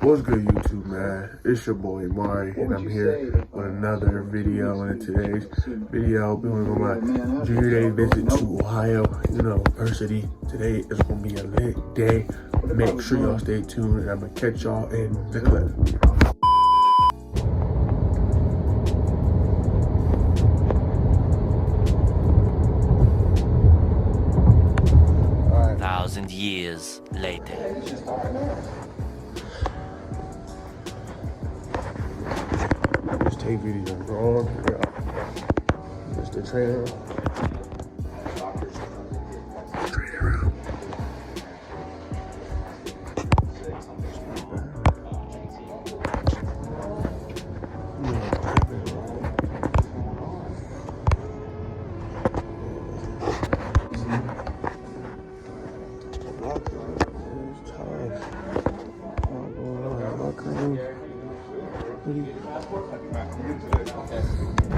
What's good, YouTube, man? It's your boy Mari, and I'm here with another video. And in today's video, we're going to go on my junior day visit to Ohio University. Today is going to be a lit day. Make sure y'all stay tuned, and I'm going to catch y'all in the clip. Years later. Just take video and go on. Just the trainer. Trainer.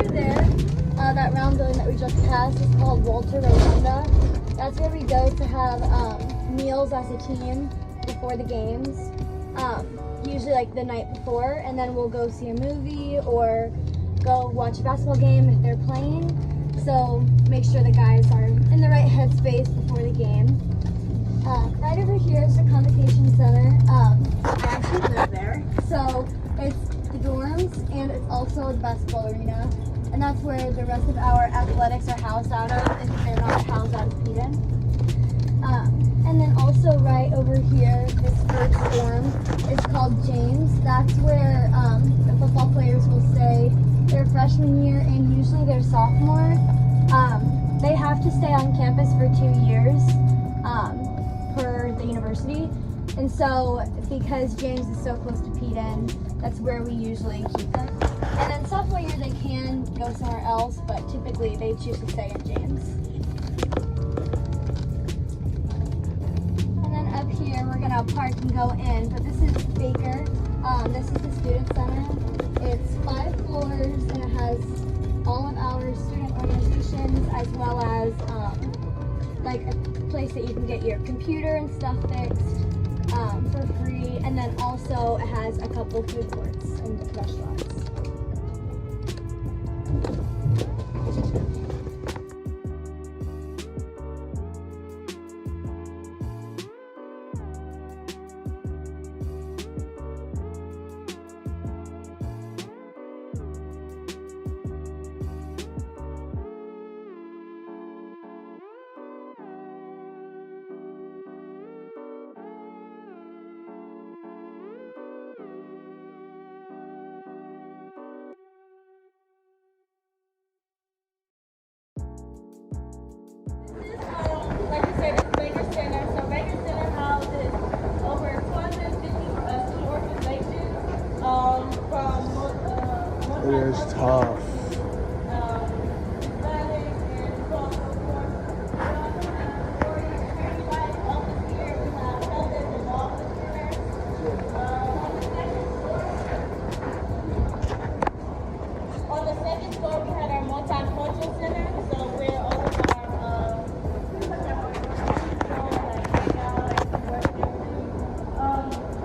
There, that round building that we just passed is called Walter Rotunda. That's where we go to have meals as a team before the games, usually like the night before, and then we'll go see a movie or go watch a basketball game if they're playing. So make sure the guys are in the right headspace before the game. Right over here is the Convocation Center. I actually live there, so it's the dorms and it's also the basketball arena, and that's where the rest of our athletics are housed out of if they're not housed out of Eden. And then also right over here, this first dorm is called James. That's where the football players will stay their freshman year and usually their sophomore. They have to stay on campus for 2 years per the university. And so, because James is so close to Peden, that's where we usually keep them. And then sophomore year, they can go somewhere else, but typically they choose to stay in James. And then up here, we're gonna park and go in, but this is Baker. This is the student center. It's 5 floors, and it has all of our student organizations, as well as like a place that you can get your computer and stuff fixed. For free, and then also it has a couple food courts and restaurants. Like you said, it's Baker Center. So Baker Center houses over 250 student organizations from It's tough. On the second floor, we had our multicultural center. So we're over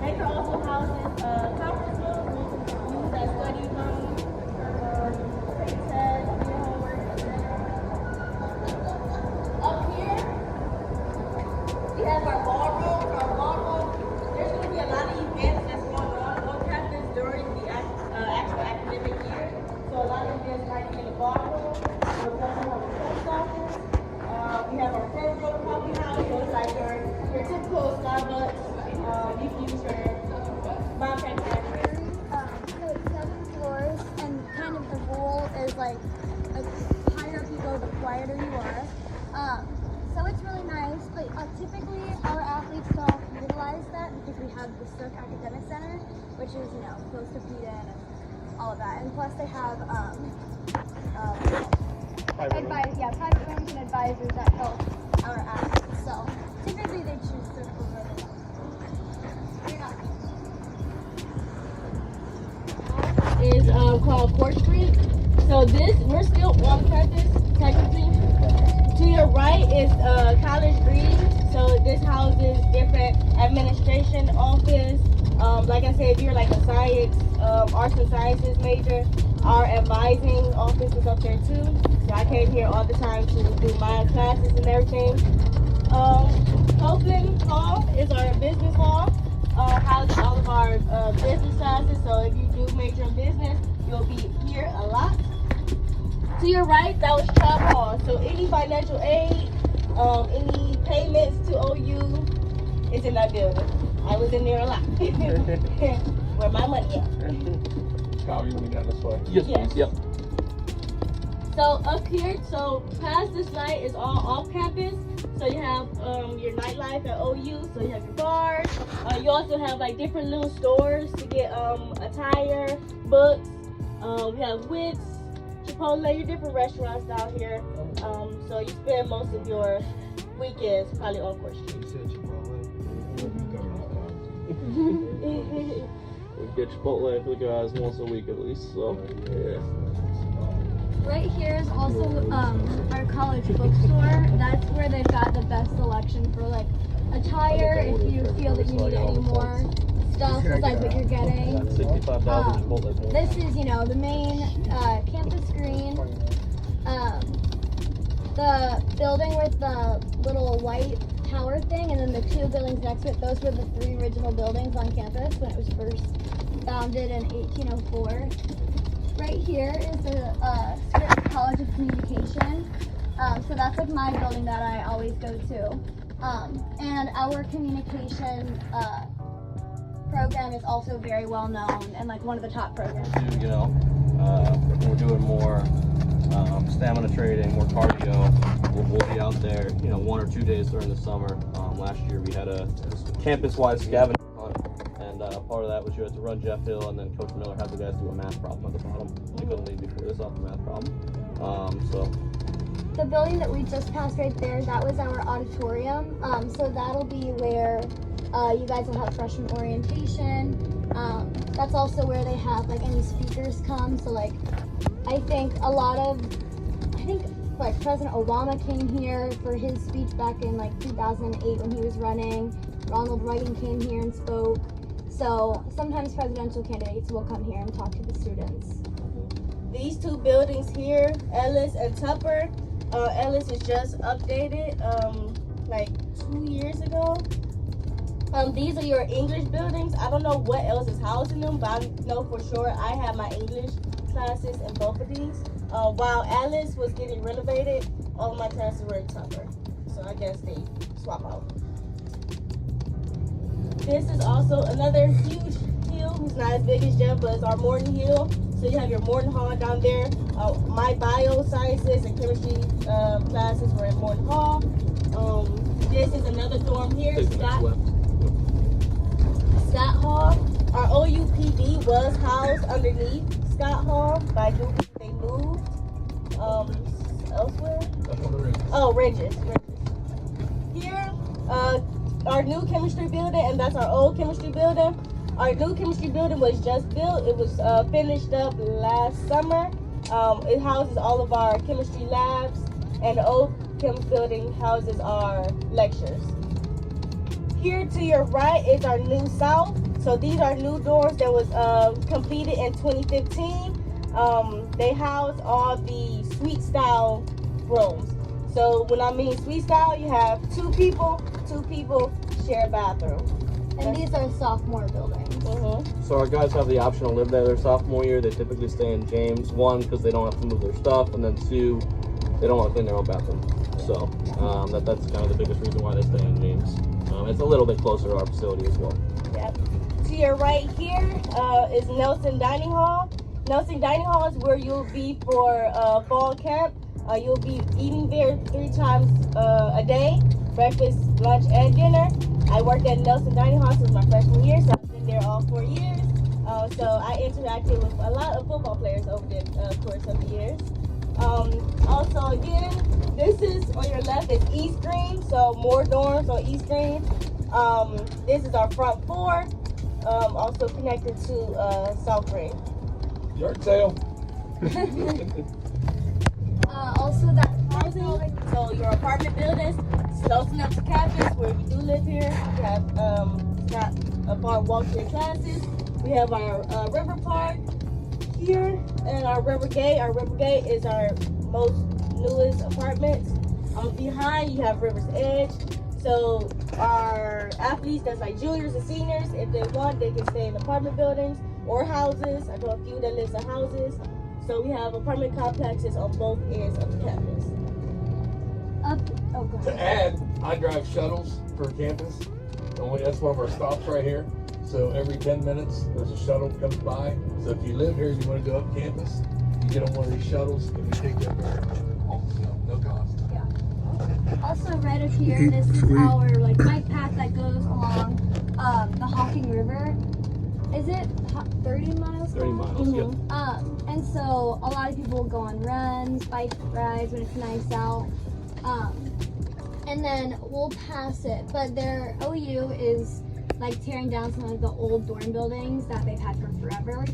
Baker also houses a conference room, which is used as study room for take tests, do homework, etc. Up here, we have our ballroom. Our ballroom, there's going to be a lot of events that's going on campus during the actual academic year. So a lot of events might be in the ballroom. We also have a post office. We have our program coffee house, so it's like your typical Starbucks. You can use your bomb manufacturer. So it's 7 floors, and kind of the rule is like the higher up you go, the quieter you are. So it's really nice, but typically our athletes don't utilize that because we have the Stoke Academic Center, which is close to Peden and all of that. And plus they have private rooms and advisors that help our athletes. So typically they choose to prefer the Is called 4th Street. So we're still on campus, technically. To your right is College Green. So this houses different administration, office, Like I said, if you're like a science, arts and sciences major, our advising office is up there too. So I came here all the time to do my classes and everything. Copeland Hall is our business hall. Houses all of our business classes. So if you do major in business, you'll be here a lot. To your right, that was Chubb Hall. So any financial aid, any payments to OU is in that building. I was in there a lot. Where my money at. Kyle, you want me down this way? Yes. Please. Yep. So up here, so past this light is all off campus. So you have your nightlife at OU. So you have your bars. You also have like different little stores to get attire, books. We have Wits, Chipotle, your different restaurants down here. So you spend most of your weekends probably on Court Street. You said Chipotle. We get Chipotle for the guys once a week at least. So yeah. Right here is also our college bookstore. That's where they've got the best selection for like attire if you feel that you need any more stuff besides what you're getting. $65 Chipotle. This is, you know, the main campus green. The building with the little white tower thing, and then the two buildings next to it, those were the three original buildings on campus when it was first founded in 1804. Right here is the Scripps College of Communication. So that's like my building that I always go to. And our communication program is also very well known and like one of the top programs. You know, we're doing more stamina training, more cardio. We'll be out there, you know, 1 or 2 days during the summer. Last year we had a campus-wide scavenger hunt, and part of that was you had to run Jeff Hill, and then Coach Miller had the guys do a math problem at the bottom. They couldn't leave before this off the math problem. So the building that we just passed right there, that was our auditorium. So that'll be where you guys will have freshman orientation. That's also where they have like any speakers come. So like, I think like President Obama came here for his speech back in like 2008 when he was running. Ronald Reagan came here and spoke. So sometimes presidential candidates will come here and talk to the students. These two buildings here, Ellis and Tupper. Ellis is just updated like 2 years ago. These are your English buildings. I don't know what else is housing them, but I know for sure I have my English classes in both of these. While Alice was getting renovated, all of my classes were in Tupper. So I guess they swap out. This is also another huge hill. It's not as big as Jeff, but it's our Morton Hill. So you have your Morton Hall down there. My biosciences and chemistry classes were in Morton Hall. This is another dorm here, Scott Hall. Our OUPD was housed underneath Scott Hall, but I do believe they moved elsewhere. Oh, Regis. Here, our new chemistry building, and that's our old chemistry building. Our new chemistry building was just built. It was finished up last summer. It houses all of our chemistry labs, and the old chem building houses our lectures. Here to your right is our new south. So these are new doors that was completed in 2015. They house all the suite style rooms. So when I mean suite style, you have two people share a bathroom. And these are sophomore buildings. So our guys have the option to live there their sophomore year. They typically stay in James, 1, because they don't have to move their stuff, and then 2, they don't want to clean their own bathroom. So that's kind of the biggest reason why they stay in James. It's a little bit closer to our facility as well. Yep. To your right here is Nelson Dining Hall. Nelson Dining Hall is where you'll be for fall camp. You'll be eating there 3 times a day, breakfast, lunch, and dinner. I worked at Nelson Dining Hall since my freshman year, so I've been there all 4 years. So I interacted with a lot of football players over the course of the years. Also, again, this is on your left is East Green, so more dorms on East Green. This is our front 4, also connected to South Green. Yard sale. Also that Housing, so your apartment buildings, close enough to campus where you do live here. You have not upon walking to classes. We have our river park here and our river gate. Our river gate is our most newest apartments. Behind you have River's Edge. So our athletes, that's like juniors and seniors, if they want, they can stay in apartment buildings or houses. I know a few that lives in houses. So we have apartment complexes on both ends of the campus. Go To ahead. add, I drive shuttles for campus. That's one of our stops right here. So every 10 minutes, there's a shuttle that comes by. So if you live here and you want to go up campus, you get on one of these shuttles and we take you up there. No cost. Also, right up here, this is our bike path that goes along the Hocking River. Is it 30 miles? 30 miles, yep. And so a lot of people go on runs, bike rides when it's nice out. And then we'll pass it, but their OU is tearing down some of the old dorm buildings that they've had for forever,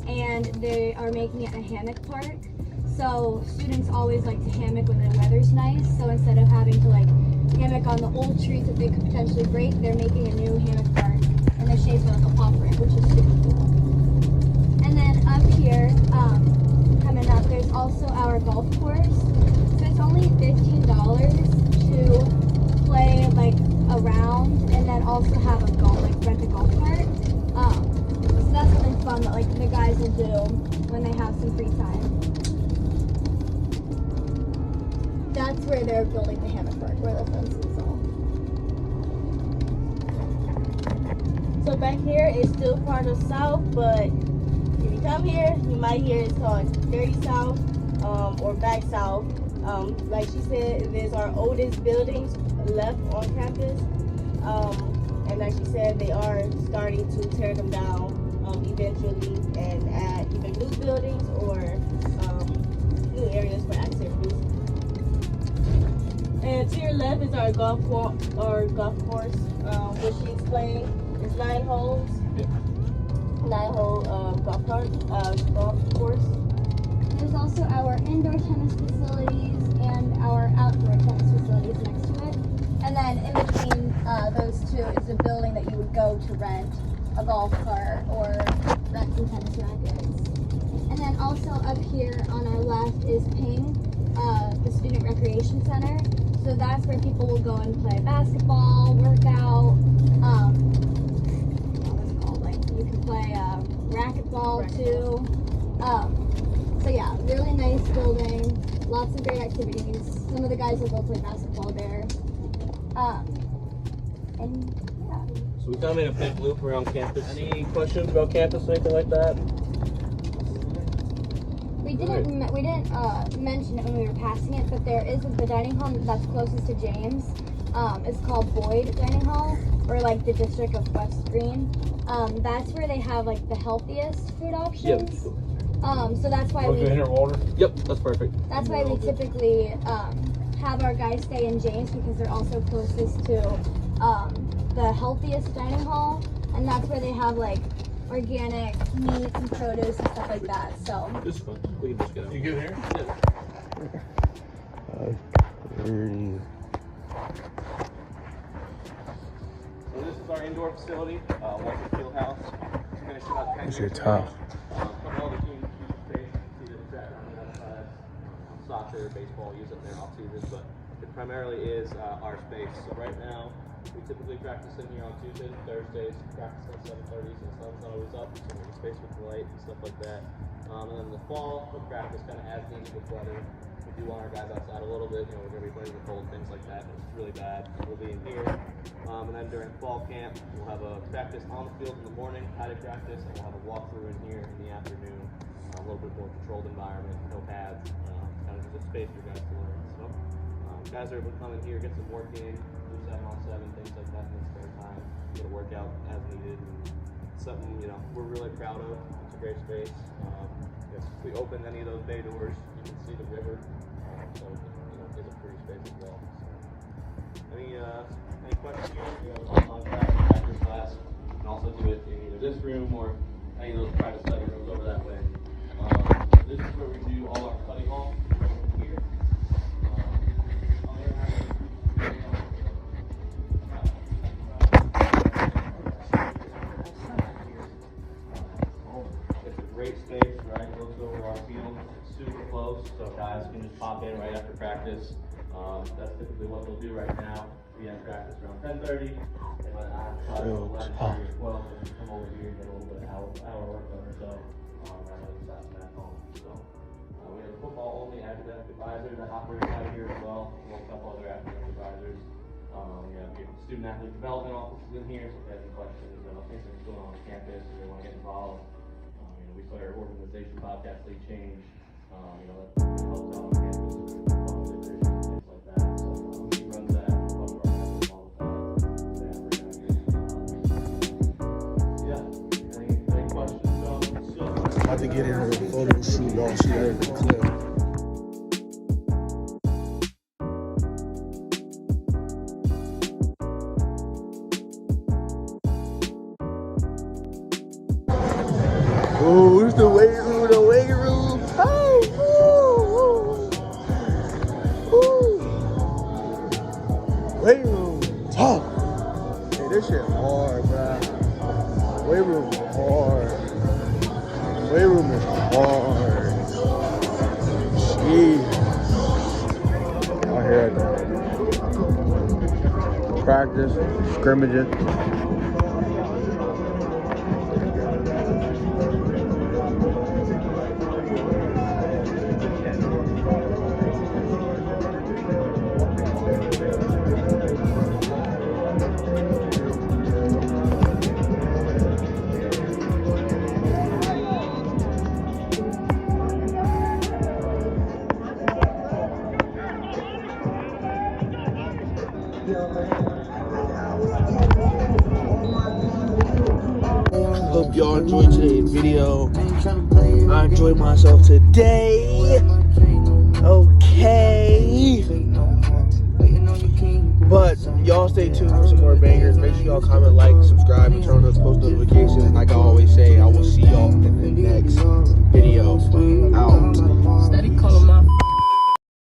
and they are making it a hammock park. So students always like to hammock when the weather's nice. So instead of having to hammock on the old trees that they could potentially break, they're making a new hammock park in the shape of a pop ramp, which is super cool. And then up here, coming up, there's also our golf course. So it's only $15 to play a round, and then also have a rent a golf cart. So that's something fun that the guys will do when they have some free time. That's where they're building the hammock park, where the fence is all. So back here is still part of South, but if you come here, you might hear it's called 30 South or Back South. Like she said, it is our oldest buildings left on campus. And like she said, they are starting to tear them down eventually and add either new buildings or new areas for activities. And to your left is our golf course, which she explained. It's 9 holes, 9-hole golf course. There's also our indoor tennis facilities and our outdoor tennis facilities next to it. And then in between those two is a building that you would go to rent a golf cart or rent some tennis rackets. And then also up here on our left is PING, the Student Recreation Center. So that's where people will go and play basketball, workout, what's it called? You can play racquetball too. So yeah, really nice building, lots of great activities. Some of the guys will go play basketball there. And yeah. So we kind of made a big loop around campus. Any questions about campus, anything like that? We didn't mention it when we were passing it, but there is the dining hall that's closest to James. It's called Boyd Dining Hall, or the district of West Green. That's where they have the healthiest food options. So that's why we. Yep, that's perfect. That's why we typically have our guys stay in James, because they're also closest to the healthiest dining hall, and that's where they have organic meats and produce and stuff like that. So This is fun. We can just get out. You good here? So this is our indoor facility, Walter Field House. Finished about 10 This years is ago. tough. From all the teams use space, you see the track on the outside. Soccer, baseball, use it in their off season, but it primarily is our space. So right now, we typically practice in here on Tuesdays and Thursdays. Practice at 7:30, so the sun's not always up, so there's space with the light and stuff like that. And then in the fall, we practice kind of as needed with weather. We do want our guys outside a little bit, we're going to be playing the cold, things like that. If it's really bad, we'll be in here. And then during fall camp, we'll have a practice on the field in the morning, padded practice, and we'll have a walkthrough in here in the afternoon. A little bit more controlled environment, no pads, kind of just a space for guys to learn. So, guys are able to come in here, get some work in, do 7-on-7, things like that in their spare time, get a workout as needed. And something, we're really proud of. It's a great space. If we open any of those bay doors, you can see the river. So, it's a pretty space as well. So, any questions here? We have a online class. You can also do it in either this room or any of those private study rooms over that way. This is where we do all our study hall here. great space, right, close over our field, super close, so guys can just pop in right after practice. That's typically what they'll do right now. We have practice around 10:30, and by 11:30 or 12, they can come over here and get a little bit of hour work done or so, rather than sat back home. So we have a football-only academic advisor that operates out here as well, a couple other academic advisors. We have student athlete development offices in here, so if they have any questions about things going on campus or they want to get involved. We started our organization Bobcats League Change, that helps out on campus with funds and things like that. So he runs that, one of our members all the time. Any questions? About to get in her photo shoot, y'all see that in the clip. Oh, it's the weight room, the weight room. Oh, weight room, talk. Hey, this shit hard, bruh. Weight room is hard. Weight room is hard. Jeez. Out here at the practice, scrimmaging. Hope y'all enjoyed today's video. I enjoyed myself today. Okay. But y'all stay tuned for some more bangers. Make sure y'all comment, like, subscribe, and turn on those post notifications. Like I always say, I will see